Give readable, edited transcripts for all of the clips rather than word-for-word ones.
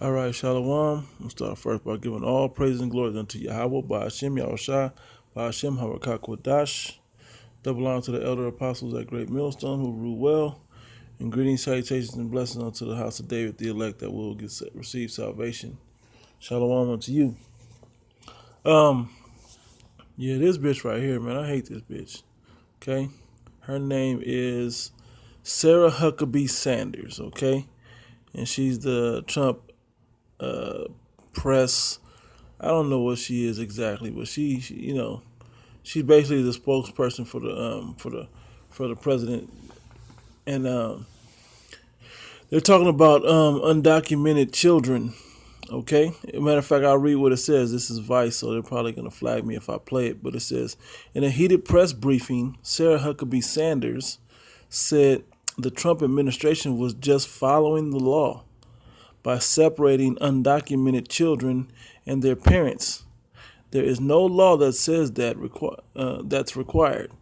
All right, Shalom. We'll start first by giving all praise and glory unto Yahweh, by Hashem, Yahushua, by Hashem, Harakak Double honor to the elder apostles at Great Millstone who rule well. And greetings, salutations, and blessings unto the house of David, the elect that will receive salvation. Shalom unto you. Yeah, this bitch right here, man. I hate this bitch. Okay? Her name is Sarah Huckabee Sanders, okay? And she's the Trump press. I don't know what she is exactly, but she's basically the spokesperson for the president, and they're talking about undocumented children. Okay, as a matter of fact, I'll read what it says. This is Vice, so they're probably gonna flag me if I play it. But it says, in a heated press briefing, Sarah Huckabee Sanders said the Trump administration was just following the law by separating undocumented children and their parents. There is no law that says that that's required.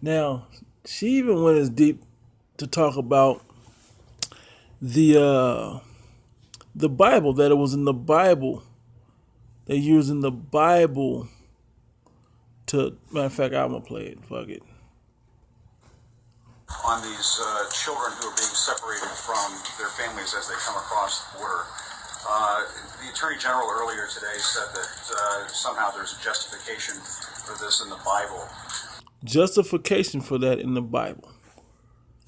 Now, she even went as deep to talk about the Bible, that it was in the Bible. They used in the Bible to. Matter of fact, I'm gonna play it. Fuck it. On these children who are being separated from their families as they come across the border. The Attorney General earlier today said that somehow there's a justification for this in the Bible. Justification for that in the Bible,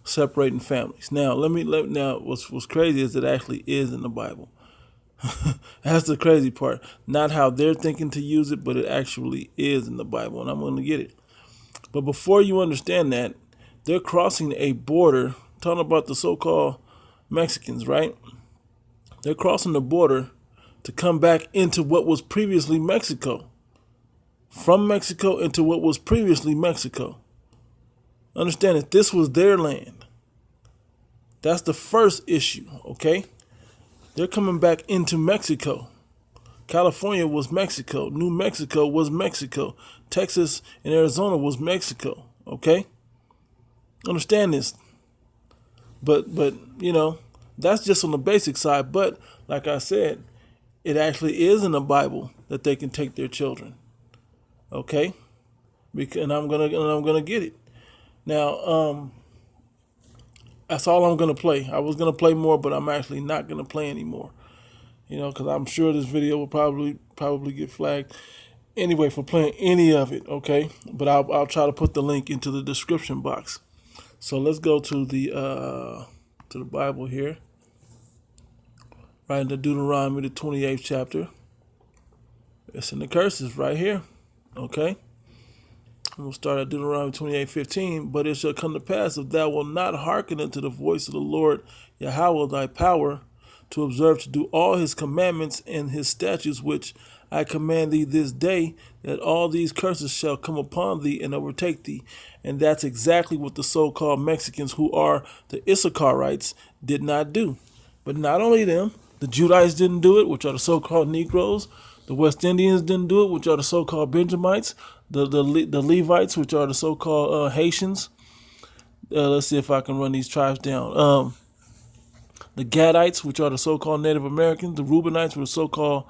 separating families. Now, what's crazy is it actually is in the Bible. That's the crazy part. Not how they're thinking to use it, but it actually is in the Bible, and I'm going to get it. But before you understand that, they're crossing a border, talking about the so-called Mexicans, right? They're crossing the border to come back into what was previously Mexico. From Mexico into what was previously Mexico. Understand that this was their land. That's the first issue, okay? They're coming back into Mexico. California was Mexico. New Mexico was Mexico. Texas and Arizona was Mexico, okay? Understand this. But that's just on the basic side. But like I said, it actually is in the Bible that they can take their children. Okay? And I'm gonna get it. Now, that's all I'm gonna play. I was gonna play more, but I'm actually not gonna play anymore. Because I'm sure this video will probably get flagged anyway for playing any of it. Okay? But I'll try to put the link into the description box. So let's go to the Bible here. Right in the Deuteronomy, the 28th chapter. It's in the curses right here. Okay? We'll start at Deuteronomy 28:15. But it shall come to pass, if thou wilt not hearken unto the voice of the Lord Yahweh thy power, to observe to do all his commandments and his statutes which I command thee this day, that all these curses shall come upon thee and overtake thee. And that's exactly what the so-called Mexicans, who are the Issacharites, did not do. But not only them, the Judites didn't do it, which are the so-called Negroes. The West Indians didn't do it, which are the so-called Benjamites. The Levites, which are the so-called Haitians. Let's see if I can run these tribes down. The Gadites, which are the so-called Native Americans. The Reubenites, were the so-called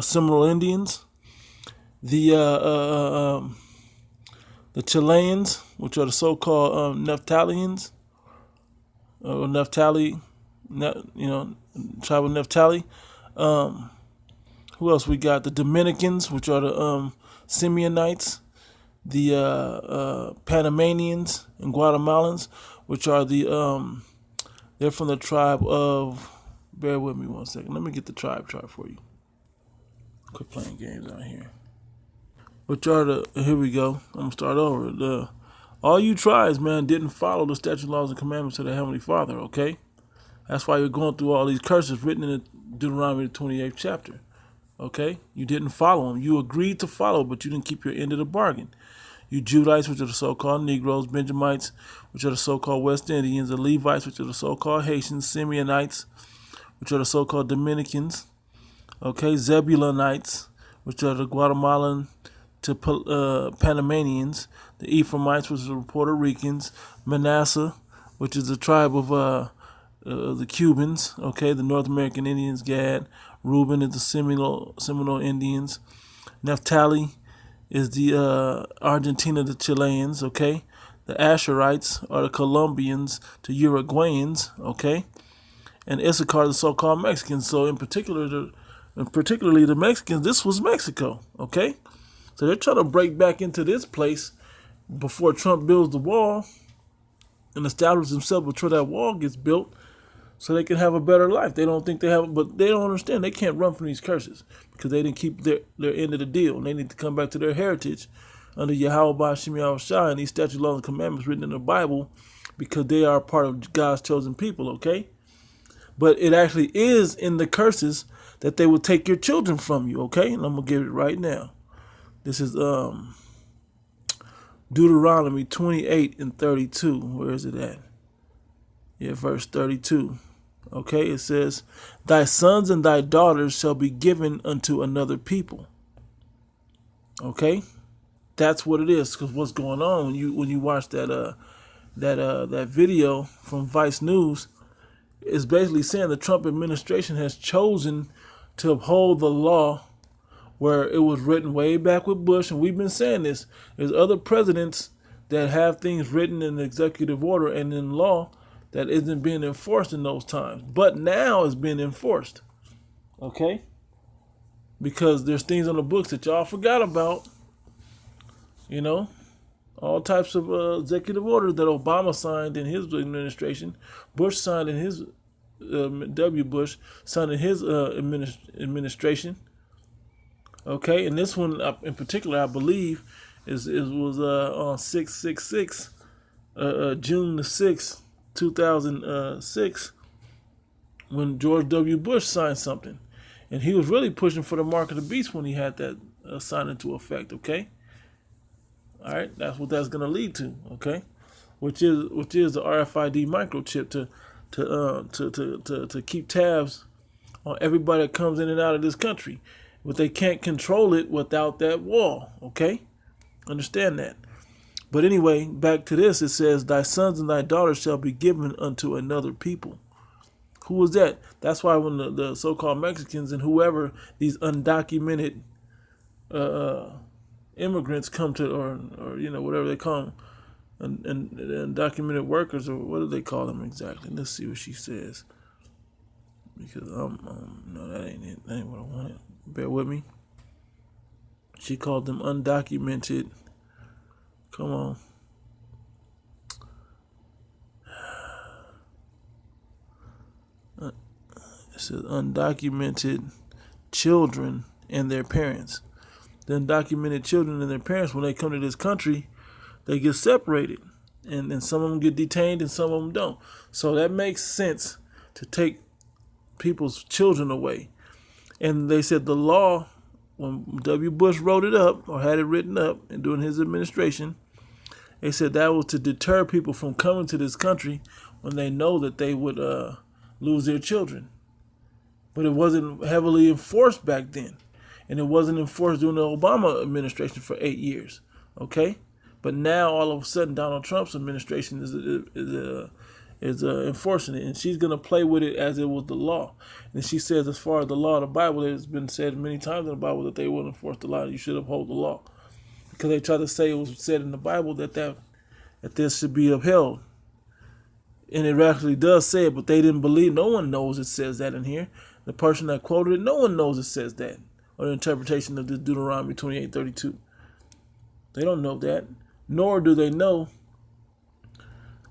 Seminole Indians. The Chileans, which are the so-called Naphtalians, or Naphtali, tribe of Naphtali. Who else we got? The Dominicans, which are the Simeonites. The Panamanians and Guatemalans, which are they're from the tribe of, bear with me 1 second. Let me get the tribe chart for you. Quit playing games out here. Which are here we go. I'm going to start over. All you tribes, man, didn't follow the statute, laws, and commandments of the Heavenly Father, okay? That's why you're going through all these curses written in the Deuteronomy 28th chapter, okay? You didn't follow them. You agreed to follow, but you didn't keep your end of the bargain. You Judites, which are the so-called Negroes, Benjamites, which are the so-called West Indians, the Levites, which are the so-called Haitians, Simeonites, which are the so-called Dominicans, okay, Zebulonites, which are the Guatemalan to Panamanians, the Ephraimites, which are the Puerto Ricans, Manasseh, which is the tribe of the Cubans, okay, the North American Indians, Gad. Reuben is the Seminole Indians. Naphtali is the Argentina, the Chileans, okay. The Asherites are the Colombians to Uruguayans, okay. And Issachar, the so-called Mexicans. So particularly the Mexicans, this was Mexico, okay. So they're trying to break back into this place before Trump builds the wall and establishes himself before that wall gets built, so they can have a better life. They don't think they have, but they don't understand. They can't run from these curses because they didn't keep their end of the deal. And they need to come back to their heritage under Yahweh Ba'Shem Yahweh Shai and these statutes, laws, and commandments written in the Bible, because they are part of God's chosen people, okay? But it actually is in the curses that they will take your children from you, okay? And I'm going to give it right now. This is Deuteronomy 28 and 32. Where is it at? Yeah, verse 32. Okay, it says, "Thy sons and thy daughters shall be given unto another people." Okay, that's what it is. Because what's going on when you watch that video from Vice News is basically saying the Trump administration has chosen to uphold the law where it was written way back with Bush, and we've been saying this. There's other presidents that have things written in executive order and in law that isn't being enforced in those times, but now it's being enforced, okay? Because there's things on the books that y'all forgot about, you know, all types of executive orders that Obama signed in his administration, Bush signed in his W. Bush signed in his administration, okay? And this one in particular, I believe, was on 6/6/6, June the 6th. 2006, when George W. Bush signed something. And he was really pushing for the mark of the beast when he had that signed into effect, okay? All right, that's what that's going to lead to, okay? Which is the RFID microchip to keep tabs on everybody that comes in and out of this country. But they can't control it without that wall, okay? Understand that. But anyway, back to this, it says, "Thy sons and thy daughters shall be given unto another people." Who was that? That's why when the so-called Mexicans and whoever, these undocumented immigrants come to, or you know, whatever they call them, and undocumented workers, or what do they call them exactly? Let's see what she says. Because no, that ain't it. That ain't what I wanted. Bear with me. She called them undocumented. Come on. It says undocumented children and their parents. The undocumented children and their parents, when they come to this country, they get separated. And some of them get detained and some of them don't. So that makes sense to take people's children away. And they said the law, when W. Bush wrote it up or had it written up and during his administration, they said that was to deter people from coming to this country when they know that they would lose their children. But it wasn't heavily enforced back then. And it wasn't enforced during the Obama administration for 8 years. Okay? But now, all of a sudden, Donald Trump's administration is enforcing it. And she's going to play with it as it was the law. And she says, as far as the law of the Bible, it's been said many times in the Bible that they will enforce the law. You should uphold the law. Because they try to say it was said in the Bible that this should be upheld. And it actually does say it, but they didn't believe. No one knows it says that in here. The person that quoted it, no one knows it says that. Or the interpretation of this Deuteronomy 28:32. They don't know that. Nor do they know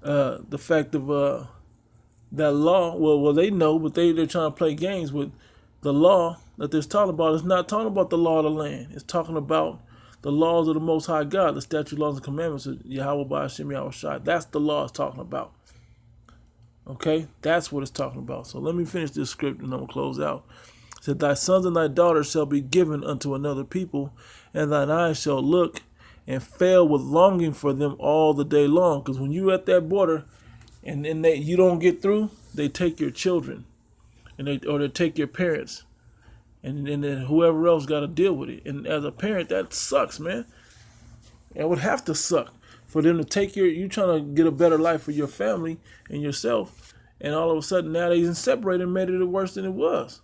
the fact of that law. Well, they know, but they're trying to play games with the law that they're talking about. It's not talking about the law of the land. It's talking about the laws of the Most High God, the statute, laws, and commandments of Yahweh Ba'Shem Yahweh Shai. That's the law it's talking about. Okay? That's what it's talking about. So let me finish this script and I'm going to close out. It said, "Thy sons and thy daughters shall be given unto another people, and thine eyes shall look and fail with longing for them all the day long." Because when you at that border and you don't get through, they take your children, and they take your parents. And then whoever else got to deal with it. And as a parent, that sucks, man. It would have to suck for them to take you trying to get a better life for your family and yourself, And all of a sudden now they separated and made it worse than it was.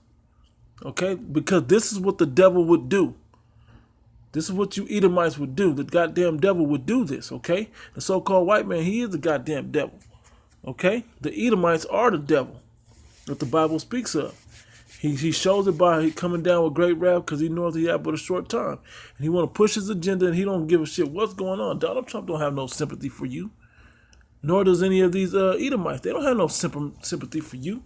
Okay? Because this is what the devil would do. This is what you Edomites would do. The goddamn devil would do this, okay? The so-called white man, he is the goddamn devil. Okay? The Edomites are the devil that the Bible speaks of. He shows it by coming down with great wrath because he knows he had but a short time. And he want to push his agenda and he don't give a shit what's going on. Donald Trump don't have no sympathy for you. Nor does any of these Edomites. They don't have no sympathy for you.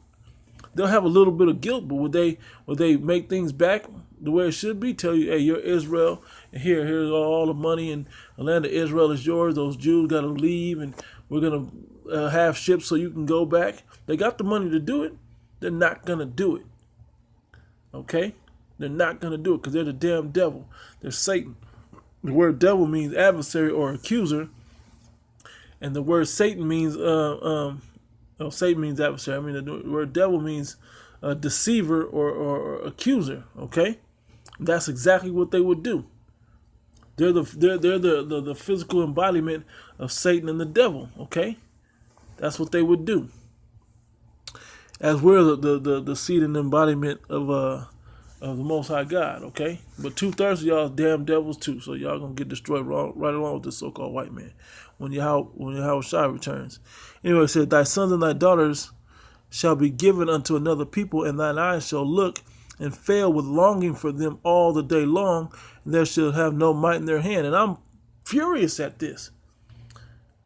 They'll have a little bit of guilt, but would they make things back the way it should be? Tell you, hey, you're Israel, and here's all the money, and the land of Israel is yours. Those Jews got to leave, and we're gonna have ships so you can go back. They got the money to do it. They're not gonna do it. Okay, they're not gonna do it because they're the damn devil. They're Satan. The word devil means adversary or accuser, and the word Satan means Satan means adversary. I mean, the word devil means deceiver or accuser. Okay, that's exactly what they would do. They're the physical embodiment of Satan and the devil. Okay, that's what they would do. As we're the seed and embodiment of the Most High God. Okay, but 2/3 of y'all damn devils too. So y'all gonna get destroyed right along with this so-called white man when Yahweh Shai returns. Anyway, it said, "Thy sons and thy daughters shall be given unto another people, and thine eyes shall look and fail with longing for them all the day long, and there shall have no might in their hand." And I'm furious at this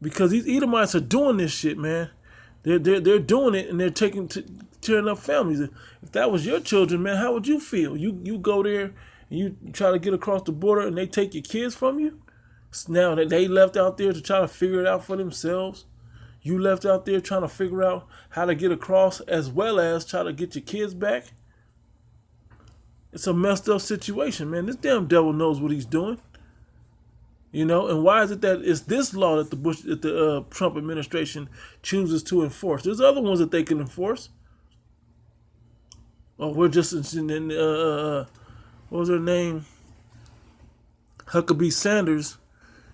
because these Edomites are doing this shit, man. They're doing it, and they're tearing up families. If that was your children, man, how would you feel? You go there and you try to get across the border, and they take your kids from you. Now that they left out there to try to figure it out for themselves. You left out there trying to figure out how to get across as well as try to get your kids back. It's a messed up situation, man. This damn devil knows what he's doing. You know, and why is it that it's this law that the Trump administration chooses to enforce? There's other ones that they can enforce. Oh, we're just in what was her name? Huckabee Sanders.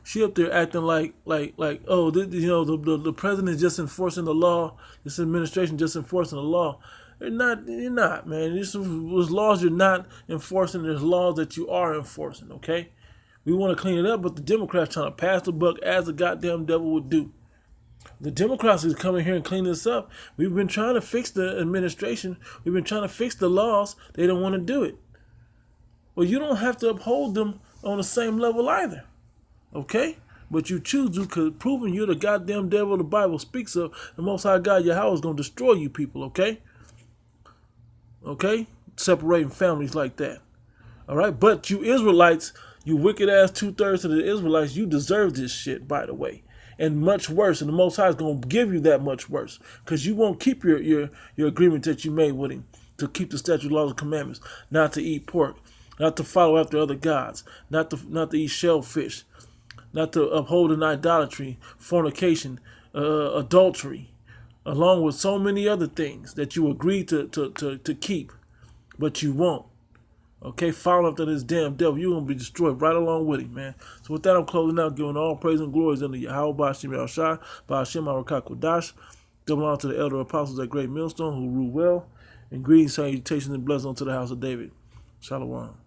She up there acting like oh, the president is just enforcing the law. This administration just enforcing the law. You're not, man. There's laws you're not enforcing. There's laws that you are enforcing. Okay, we want to clean it up, but the Democrats trying to pass the buck as the goddamn devil would do. The Democrats is coming here and clean this up. We've been trying to fix the administration. We've been trying to fix the laws. They don't want to do it. Well, you don't have to uphold them on the same level either. Okay? But you choose to, because proving you're the goddamn devil the Bible speaks of, the Most High God Yahweh is going to destroy you people, okay? Okay? Separating families like that. All right? But you Israelites, you wicked ass 2/3 of the Israelites, you deserve this shit, by the way. And much worse. And the Most High is going to give you that much worse. Because you won't keep your agreement that you made with him to keep the statute, laws, and commandments, not to eat pork, not to follow after other gods, not to eat shellfish, not to uphold in idolatry, fornication, adultery, along with so many other things that you agreed to keep, but you won't. Okay, follow after this damn devil, you're going to be destroyed right along with him, man. So with that, I'm closing out, giving all praise and glories unto Yahweh, Ba'ashem Yahushua, Ba'ashem Arakak double honor to the elder apostles at Great Millstone who rule well, and greetings, salutations, and blessings unto the house of David. Shalom.